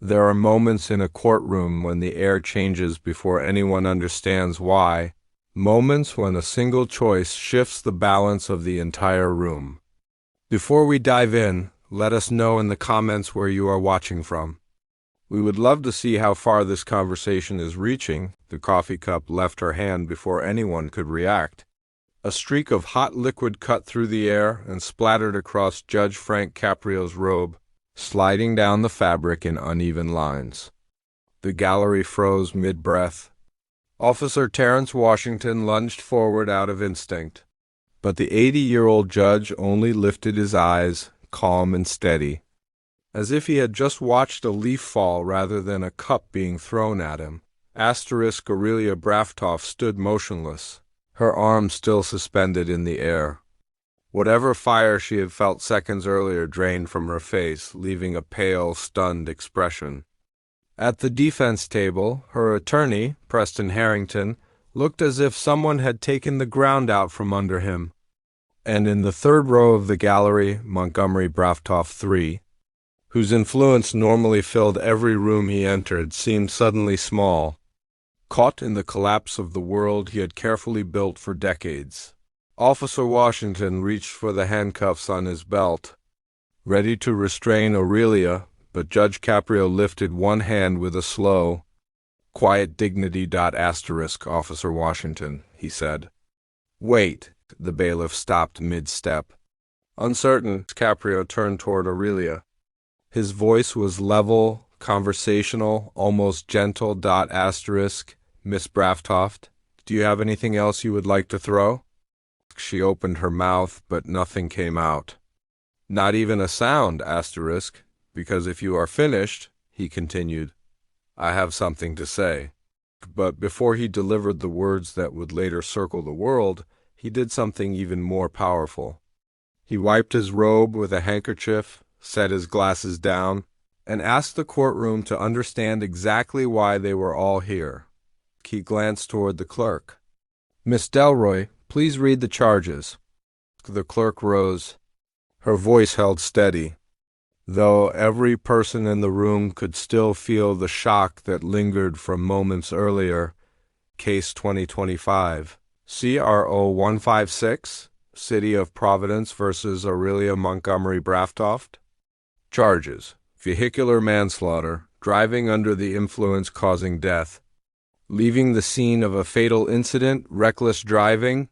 There are moments in a courtroom when the air changes before anyone understands why, moments when a single choice shifts the balance of the entire room. Before we dive in, let us know in the comments where you are watching from. We would love to see how far this conversation is reaching. The coffee cup left her hand before anyone could react. A streak of hot liquid cut through the air and splattered across Judge Frank Caprio's robe, sliding down the fabric in uneven lines. The gallery froze mid-breath. Officer Terrence Washington lunged forward out of instinct, but the 80-year-old judge only lifted his eyes, calm and steady, as if he had just watched a leaf fall rather than a cup being thrown at him. Aurelia Braftoff stood motionless, her arms still suspended in the air. Whatever fire she had felt seconds earlier drained from her face, leaving a pale, stunned expression. At the defense table, her attorney, Preston Harrington, looked as if someone had taken the ground out from under him. And in the third row of the gallery, Montgomery Braftoff III, whose influence normally filled every room he entered, seemed suddenly small, caught in the collapse of the world he had carefully built for decades. Officer Washington reached for the handcuffs on his belt, ready to restrain Aurelia, but Judge Caprio lifted one hand with a slow, quiet dignity. Officer Washington, he said. Wait, the bailiff stopped mid-step. Uncertain, Caprio turned toward Aurelia. His voice was level, conversational, almost gentle. Miss Braftoff, do you have anything else you would like to throw? She opened her mouth, but nothing came out. Not even a sound, because if you are finished, he continued, I have something to say. But before he delivered the words that would later circle the world, he did something even more powerful. He wiped his robe with a handkerchief, set his glasses down, and asked the courtroom to understand exactly why they were all here. He glanced toward the clerk. Miss Delroy, please read the charges. The clerk rose. Her voice held steady, though every person in the room could still feel the shock that lingered from moments earlier. Case 2025, CRO 156, City of Providence versus Aurelia Montgomery Braftoff. Charges: vehicular manslaughter, driving under the influence causing death, leaving the scene of a fatal incident, reckless driving,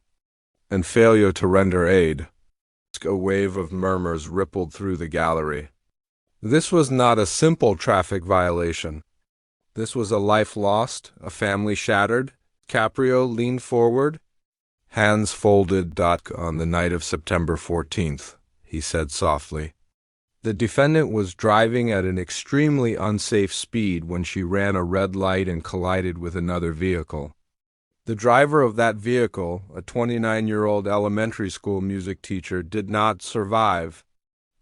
and failure to render aid. A wave of murmurs rippled through the gallery. This was not a simple traffic violation. This was a life lost, a family shattered. Caprio leaned forward, hands folded. On the night of September 14th, he said softly, the defendant was driving at an extremely unsafe speed when she ran a red light and collided with another vehicle. The driver of that vehicle, a 29-year-old elementary school music teacher, did not survive.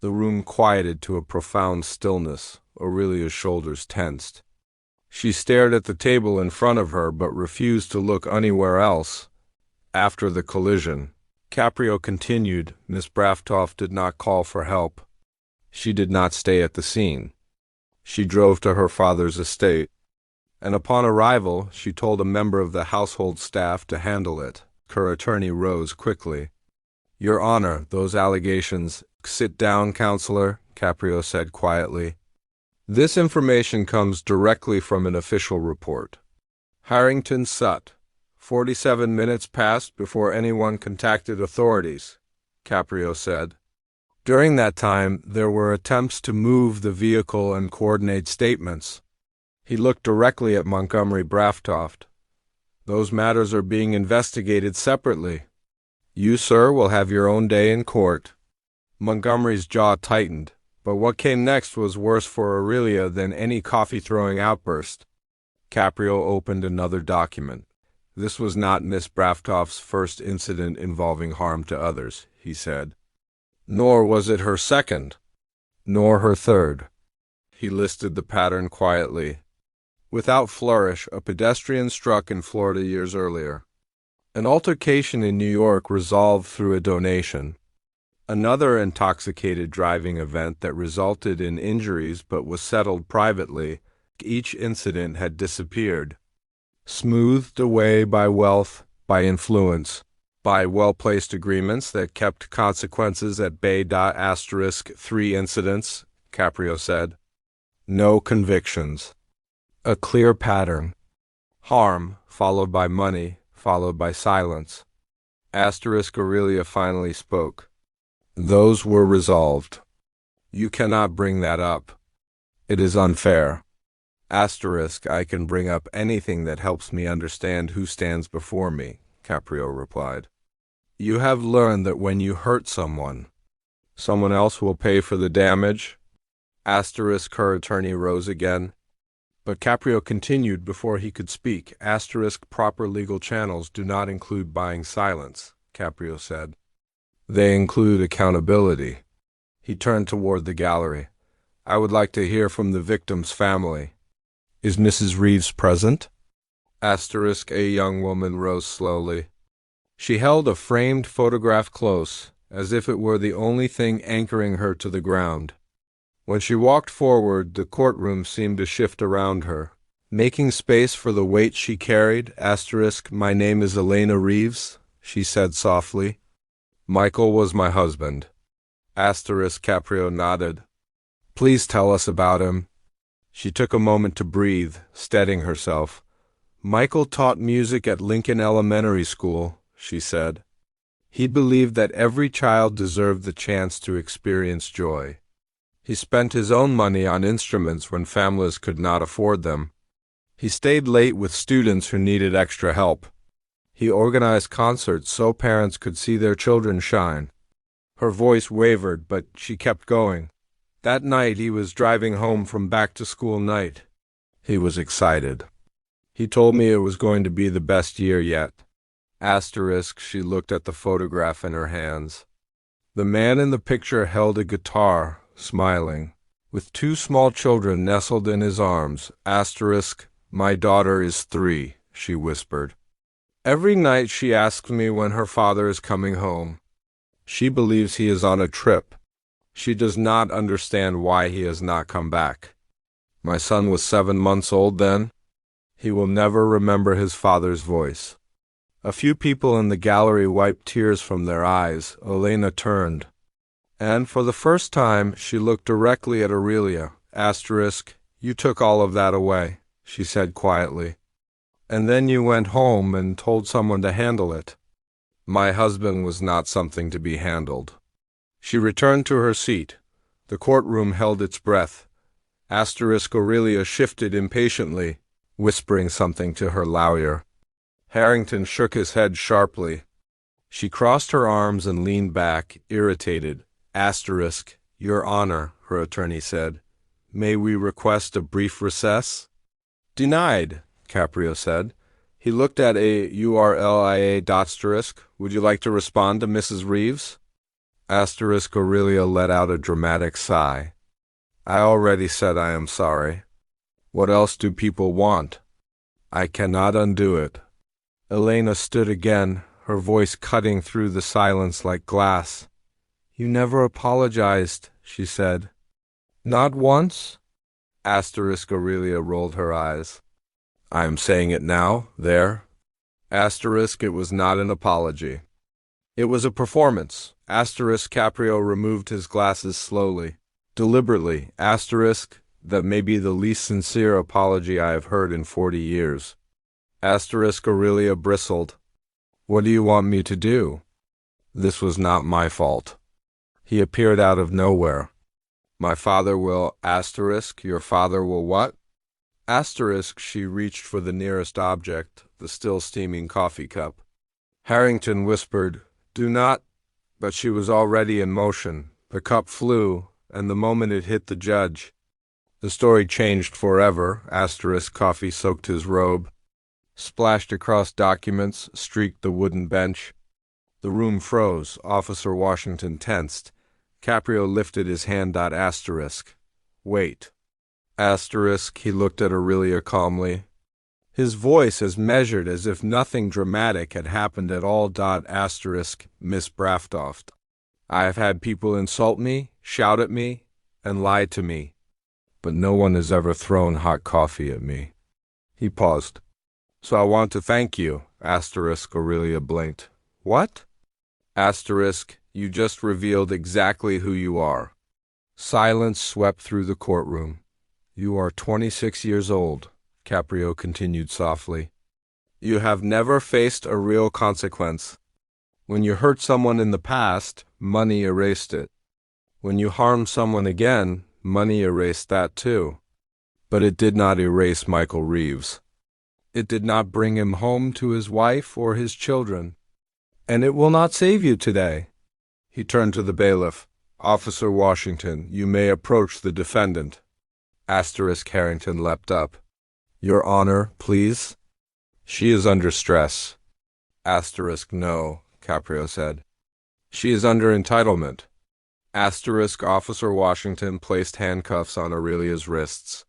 The room quieted to a profound stillness. Aurelia's shoulders tensed. She stared at the table in front of her but refused to look anywhere else. After the collision, Caprio continued, Miss Braftoff did not call for help. She did not stay at the scene. She drove to her father's estate, and upon arrival, she told a member of the household staff to handle it. Her attorney rose quickly. Your Honor, those allegations— Sit down, Counselor, Caprio said quietly. This information comes directly from an official report. Harrington Sut. 47 minutes passed before anyone contacted authorities, Caprio said. During that time, there were attempts to move the vehicle and coordinate statements. He looked directly at Montgomery Braftoff. Those matters are being investigated separately. You, sir, will have your own day in court. Montgomery's jaw tightened, but what came next was worse for Aurelia than any coffee-throwing outburst. Caprio opened another document. This was not Miss Braftoff's first incident involving harm to others, he said. Nor was it her second, nor her third. He listed the pattern quietly. Without flourish, a pedestrian struck in Florida years earlier. An altercation in New York resolved through a donation. Another intoxicated driving event that resulted in injuries but was settled privately. Each incident had disappeared, smoothed away by wealth, by influence, by well-placed agreements that kept consequences at bay. Asterisk 3 incidents, Caprio said. No convictions. A clear pattern. Harm, followed by money, followed by silence. Asterisk Aurelia finally spoke. Those were resolved. You cannot bring that up. It is unfair. Asterisk, I can bring up anything that helps me understand who stands before me, Caprio replied. You have learned that when you hurt someone else will pay for the damage? Asterisk, her attorney rose again. But Caprio continued before he could speak. Asterisk, proper legal channels do not include buying silence, Caprio said. They include accountability. He turned toward the gallery. I would like to hear from the victim's family. Is Mrs. Reeves present? Asterisk, a young woman rose slowly. She held a framed photograph close, as if it were the only thing anchoring her to the ground. When she walked forward, the courtroom seemed to shift around her, making space for the weight she carried. Asterisk, my name is Elena Reeves, she said softly. Michael was my husband. Asterisk, Caprio nodded. Please tell us about him. She took a moment to breathe, steadying herself. Michael taught music at Lincoln Elementary School, she said. He believed that every child deserved the chance to experience joy. He spent his own money on instruments when families could not afford them. He stayed late with students who needed extra help. He organized concerts so parents could see their children shine. Her voice wavered, but she kept going. That night he was driving home from back-to-school night. He was excited. He told me it was going to be the best year yet. Asterisk, she looked at the photograph in her hands. The man in the picture held a guitar, smiling, with two small children nestled in his arms. Asterisk, my daughter is 3, she whispered. Every night she asks me when her father is coming home. She believes he is on a trip. She does not understand why he has not come back. My son was 7 months old then. He will never remember his father's voice. A few people in the gallery wiped tears from their eyes. Elena turned, and for the first time she looked directly at Aurelia. Asterisk, you took all of that away, she said quietly. And then you went home and told someone to handle it. My husband was not something to be handled. She returned to her seat. The courtroom held its breath. Asterisk, Aurelia shifted impatiently, whispering something to her lawyer. Harrington shook his head sharply. She crossed her arms and leaned back, irritated. Asterisk, Your Honor, her attorney said. May we request a brief recess? Denied, Caprio said. He looked at a URLIA. Would you like to respond to Mrs. Reeves? Asterisk, Aurelia let out a dramatic sigh. I already said I am sorry. What else do people want? I cannot undo it. Elena stood again, her voice cutting through the silence like glass. You never apologized, she said. Not once? Asterisk, Aurelia rolled her eyes. I am saying it now, there. Asterisk, it was not an apology. It was a performance. Asterisk, Caprio removed his glasses slowly, deliberately. Asterisk, that may be the least sincere apology I have heard in 40 years. Asterisk, Aurelia bristled. What do you want me to do? This was not my fault. He appeared out of nowhere. My father will, asterisk, your father will what? Asterisk, she reached for the nearest object, the still steaming coffee cup. Harrington whispered, do not, but she was already in motion. The cup flew, and the moment it hit the judge, the story changed forever. Asterisk, coffee soaked his robe, splashed across documents, streaked the wooden bench. The room froze. Officer Washington tensed. Caprio lifted his hand. Asterisk. Wait. Asterisk, he looked at Aurelia calmly, his voice as measured as if nothing dramatic had happened at all. Asterisk, Miss Braftoft. I have had people insult me, shout at me, and lie to me, but no one has ever thrown hot coffee at me. He paused. So I want to thank you, asterisk. Aurelia blinked. What? Asterisk, you just revealed exactly who you are. Silence swept through the courtroom. You are 26 years old, Caprio continued softly. You have never faced a real consequence. When you hurt someone in the past, money erased it. When you harm someone again, money erased that too. But it did not erase Michael Reeves. It did not bring him home to his wife or his children. And it will not save you today. He turned to the bailiff. Officer Washington, you may approach the defendant. Asterisk Harrington leapt up. Your Honor, please. She is under stress. Asterisk no, Caprio said. She is under entitlement. Asterisk Officer Washington placed handcuffs on Aurelia's wrists.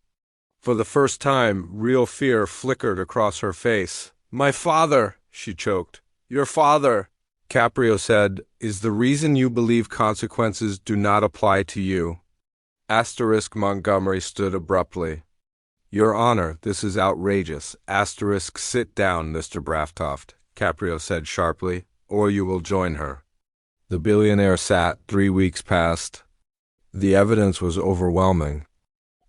For the first time, real fear flickered across her face. My father, she choked. Your father, Caprio said, is the reason you believe consequences do not apply to you. Asterisk Montgomery stood abruptly. Your Honor, this is outrageous. Asterisk sit down, Mr. Braftoft, Caprio said sharply, or you will join her. The billionaire sat. 3 weeks passed. The evidence was overwhelming.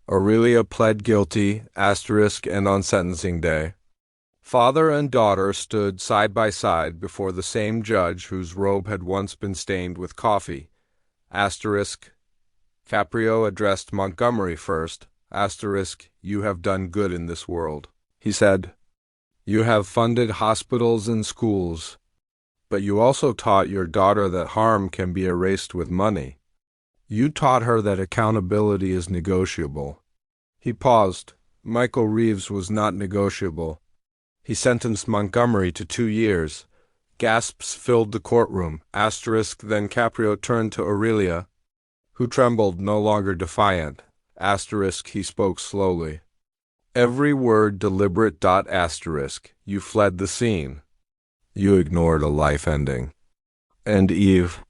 Aurelia pled guilty, asterisk, and on sentencing day. Father and daughter stood side by side before the same judge whose robe had once been stained with coffee. Asterisk. Caprio addressed Montgomery first. Asterisk, you have done good in this world. He said, you have funded hospitals and schools, but you also taught your daughter that harm can be erased with money. You taught her that accountability is negotiable. He paused. Michael Reeves was not negotiable. He sentenced Montgomery to 2 years. Gasps filled the courtroom. Asterisk, then Caprio turned to Aurelia, who trembled, no longer defiant. Asterisk, he spoke slowly. Every word deliberate. Asterisk, you fled the scene. You ignored a life ending. And Eve,